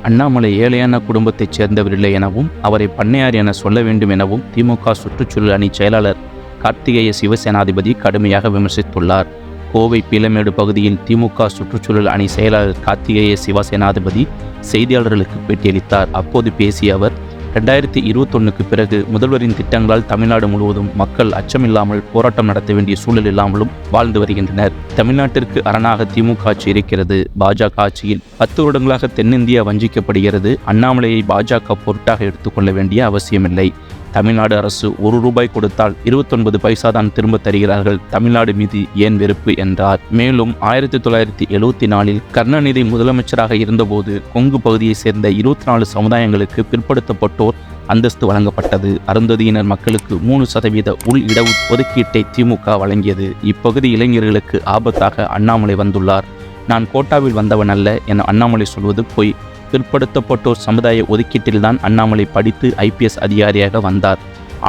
அண்ணாமலை ஏழையான குடும்பத்தைச் சேர்ந்தவரில்லை எனவும் அவரை பண்ணையார் என சொல்ல வேண்டும் எனவும் திமுக சுற்றுச்சூழல் அணி செயலாளர் கார்த்திகேய சிவசேனாதிபதி கடுமையாக விமர்சித்துள்ளார். கோவை பீளமேடு பகுதியில் திமுக சுற்றுச்சூழல் அணி செயலாளர் கார்த்திகேய சிவசேனாதிபதி செய்தியாளர்களுக்கு பேட்டியளித்தார். அப்போது பேசிய அவர், 2021க்கு பிறகு முதல்வரின் திட்டங்களால் தமிழ்நாடு முழுவதும் மக்கள் அச்சமில்லாமல் போராட்டம் நடத்த வேண்டிய சூழல் இல்லாமலும் வாழ்ந்து வருகின்றனர். தமிழ்நாட்டிற்கு அரணாக திமுக ஆட்சி இருக்கிறது. பாஜக ஆட்சியில் 10 வருடங்களாக தென்னிந்தியா வஞ்சிக்கப்படுகிறது. அண்ணாமலையை பாஜக பொருட்டாக எடுத்துக்கொள்ள வேண்டிய அவசியமில்லை. தமிழ்நாடு அரசு 1 ரூபாய் கொடுத்தால் 29 பைசா தான் திரும்ப தருகிறார்கள். தமிழ்நாடு மீது ஏன் வெறுப்பு என்றார். மேலும் 1974 கருணாநிதி முதலமைச்சராக இருந்தபோது கொங்கு பகுதியை சேர்ந்த 24 சமுதாயங்களுக்கு பிற்படுத்தப்பட்டோர் அந்தஸ்து வழங்கப்பட்டது. அருந்ததியினர் மக்களுக்கு 3% உள் இட ஒதுக்கீட்டை திமுக வழங்கியது. இப்பகுதி இளைஞர்களுக்கு ஆபத்தாக அண்ணாமலை வந்துள்ளார். நான் கோட்டாவில் வந்தவன் அல்ல என அண்ணாமலை சொல்வது பொய். பிற்படுத்தப்பட்டோர் சமுதாய ஒதுக்கீட்டில்தான் அண்ணாமலை படித்து IPS அதிகாரியாக வந்தார்.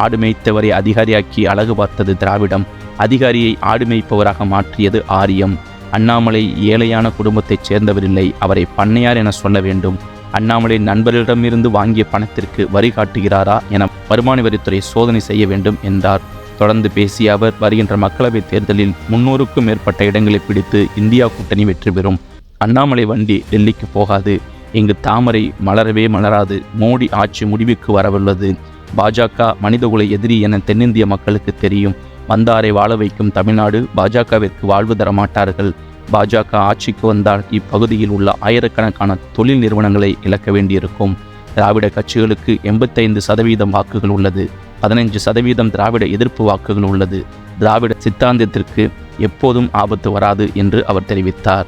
ஆடு மேய்த்தவரை அதிகாரியாக்கி அழகு பார்த்தது திராவிடம். அதிகாரியை ஆடு மேய்ப்பவராக மாற்றியது ஆரியம். அண்ணாமலை ஏழையான குடும்பத்தைச் சேர்ந்தவரில்லை, அவரை பண்ணையார் என சொல்ல வேண்டும். அண்ணாமலை நண்பர்களிடமிருந்து வாங்கிய பணத்திற்கு வரி காட்டுகிறாரா என வருமான வரித்துறை சோதனை செய்ய வேண்டும் என்றார். தொடர்ந்து பேசிய அவர், வருகின்ற மக்களவைத் தேர்தலில் 300க்கும் மேற்பட்ட இடங்களை பிடித்து இந்தியா கூட்டணி வெற்றி பெறும். அண்ணாமலை வண்டி டெல்லிக்கு போகாது. இங்கு தாமரை மலரவே மலராது. மோடி ஆட்சி முடிவுக்கு வரவுள்ளது. பாஜக மனிதகுல எதிரி என தென்னிந்திய மக்களுக்கு தெரியும். வந்தாரை வாழ வைக்கும் தமிழ்நாடு பாஜகவிற்கு வாழ்வு தரமாட்டார்கள். பாஜக ஆட்சிக்கு வந்தால் இப்பகுதியில் உள்ள ஆயிரக்கணக்கான தொழில் நிறுவனங்களை இழக்க வேண்டியிருக்கும். திராவிட கட்சிகளுக்கு 85% வாக்குகள் உள்ளது. 15% திராவிட எதிர்ப்பு வாக்குகள் உள்ளது. திராவிட சித்தாந்தத்திற்கு எப்போதும் ஆபத்து வராது என்று அவர் தெரிவித்தார்.